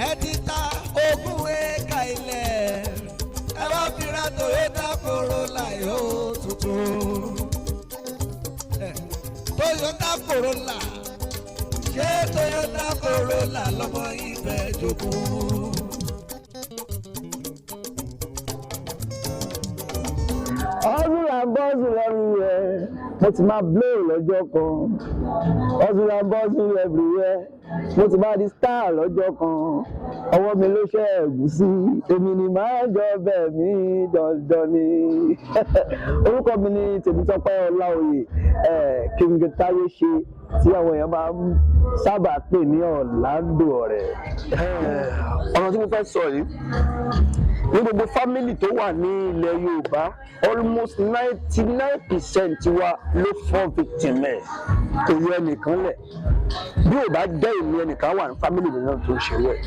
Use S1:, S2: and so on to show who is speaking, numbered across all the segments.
S1: ẹ̀dítà ogún éka ilẹ̀ ẹ wá fira Toyota Corolla yóò tuntun. Toyota Corolla ṣé Toyota Corolla lọ́mọ ibẹ̀ jogún.
S2: Hustle and bustle everywhere. Mo ti máa blow lọ́jọ́ kan. Hustle and bustle everywhere. Mo ti máa di star lọ́jọ́ kan. Ọwọ́ mi ló ṣe ẹ̀gúsí. Èmi ni màá jọ bẹ́ẹ̀ mí dandan ni. Orúkọ mi ni Tèmítọ́pẹ́ Ọláoyè. King Táyé ṣe tí àwọn èèyàn máa ń sábà pè ní Orlando ọ̀rẹ́. Ọ̀rọ̀ tí mo fẹ́ sọ yìí ní gbogbo fámìlì tó wà ní ilẹ̀ Yorùbá almost 99% wa ló fall victim ẹ̀ kò yọ ẹnìkan lẹ̀ bí ò bá jẹ́ ìlú ẹnìkan wà ní fámìlì mi náà tó ń ṣe rẹ̀.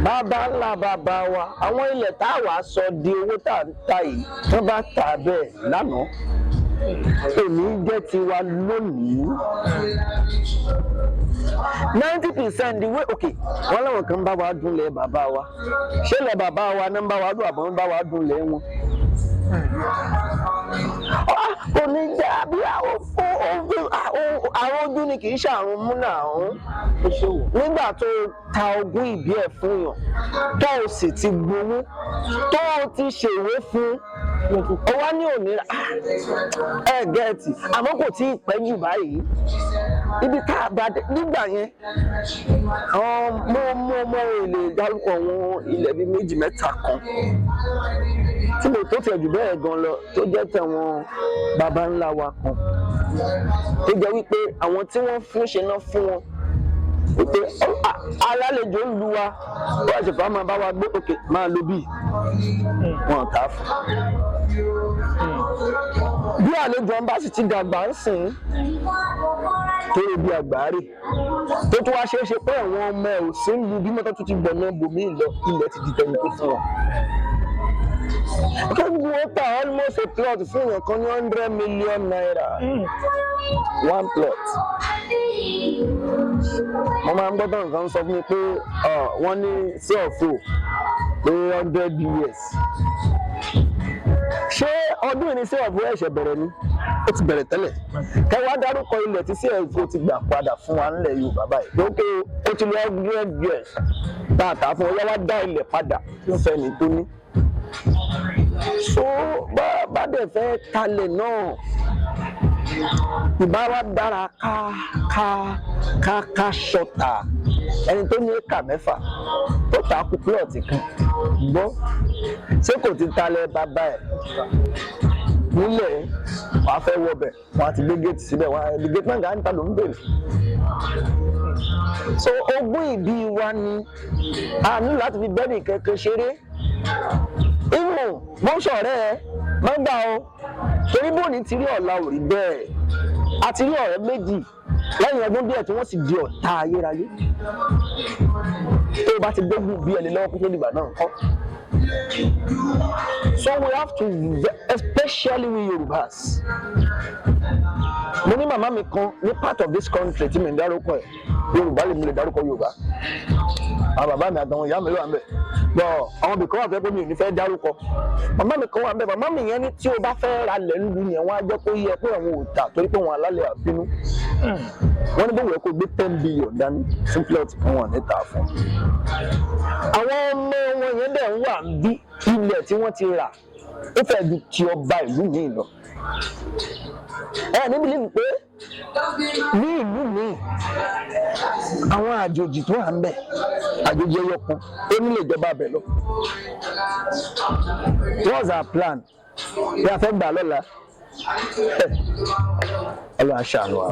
S2: Bàbá ńlá bàbá wa àwọn ilẹ̀ tá a wà sọ di owó tá a ń ta yìí wọ́n bá tà bẹ́ẹ̀ lánàá èmi jẹ́ tiwa lónìí. 90% the way okay wọ́n láwọn kan bá wa dúnlẹ̀ bàbá wa ṣé ilẹ̀ bàbá wa náà ń bá wa dún àbọ̀ ń bá wa dúnlẹ̀ wọn. Kò ní jẹ́ bí àrùn ojú ni kì í ṣàrùn múnà ọ̀hún. Nígbà tó ta ogún ìbí ẹ̀ fún yàn tó o sì ti gbowó tó o ti ṣèwé fún ó wá ní òmìnira gẹ̀ẹ́tì àmọ́ kò tí ì pẹ́ jù báyìí ibi tá a bá dé nígbà yẹn mo lè dárúkọ wọn ilẹ̀ bíi méjì mẹ́ta kan tí mo tó tẹ̀ jù bẹ́ẹ̀ gan lọ tó jẹ́ tẹ̀wọ̀n baba ńlá wa kan tó jẹ́ wípé àwọn tí wọ́n fún ṣe náà fún wọn wípé alálejò ń lu wa wọ́n àṣepọ̀ máa bá wa gbé òkè máa lo bíi wọn kà á fún. Bí àlejò ọba sì ti dàgbà ń sìn tó lè bí àgbáre tó tún wá ṣeé ṣe pé àwọn ọmọ ẹ̀ ò sí ń lu bí mọ́tò tó ti gbọ̀nà bòmí lọ ilẹ̀ ti di tẹ̀yìn tó fún wọn. Kẹ́mi wọ́n ta almost a plot fún yẹn kan ní 100 million naira one plot. Mo máa ń gbọ́dọ̀ nǹkan sọ fún mi pé wọ́n ní sí ọ̀fọ̀ pé 100 years. Ṣé ọdún yìí ní sí ọ̀fọ̀ ẹ̀ṣẹ̀ bẹ̀rẹ̀ ni? Ó ti bẹ̀rẹ̀ tẹ́lẹ̀. Kẹwàá dárúkọ ilẹ̀ tí sí ọ̀fọ̀ ti gbà padà fún wa nílẹ̀ Yorùbá báyìí. Lókè ó ti lọ 100 years. Tààtà fún ọyá wá dá ilẹ̀ padà fún fẹ́ni tó ní. So bá dẹ̀ fẹ́ talẹ̀ náà ìbá wa dára ká ṣọta ẹni tó ní éka mẹ́fà tó ta kú plọ̀tì kan gbọ́ ṣé kò ti talẹ̀ bàbá ẹ̀ nílẹ̀ wàá fẹ́ wọbẹ̀ wọ́n á ti gbé géètì síbẹ̀ wọ́n á di géètì náà gà ń ta ló ń bèrè. So ogún ìbí wa ni a ní láti fi bẹ́ẹ̀ni kẹ̀kẹ́ ṣeré ìmọ̀ mọ́ṣọ̀rẹ́ ẹ má gbà ó torí bóni ti rí ọ̀la ò rí bẹ́ẹ̀ a ti rí ọ̀rẹ́ méjì lẹ́yìn ọdún díẹ̀ tí wọ́n sì di ọ̀tá ayérayé tó o bá ti gbógun bí ẹni lọ́wọ́ kókó dìgbà náà kọ́. So we have to, especially we Yorùbás. Mo ní màmá mi kan ní part of this country tí mi ń dárúkọ ẹ̀ Yorùbá lè mi lè dárúkọ Yorùbá àwọn bàbá mi àtàwọn ìyá mi ló wà ń bẹ̀ bọ́ àwọn ibìkan wà fẹ́ pé mi ò ní fẹ́ dárúkọ màmá mi kan wà ń bẹ̀ màmá mi yẹn ní tí o bá fẹ́ ra lẹ̀ nílùú yẹn wọ́n á jẹ́ kó yẹ pé àwọn ò tà torí pé wọ́n alálẹ̀ àbínú wọ́n ní bóyá kó gbé 10 billion dání fún plot kan wọ́n ní tà fún. Àwọn ọmọ wọn yẹn dẹ̀ ń wà ń bí ilẹ̀ tí wọ́n ti rà ó fẹ́ ju ti ọba ìlú mi lọ. Níbi lè pé ní ìlú mi àwọn àjòjì tó wà ń bẹ̀ àjòjì ẹyọ kan ó nílò ìjọba abẹ lọ. What's our plan? Bí a fẹ́ gbà lọ́la ọlọ́run aṣáájú wa.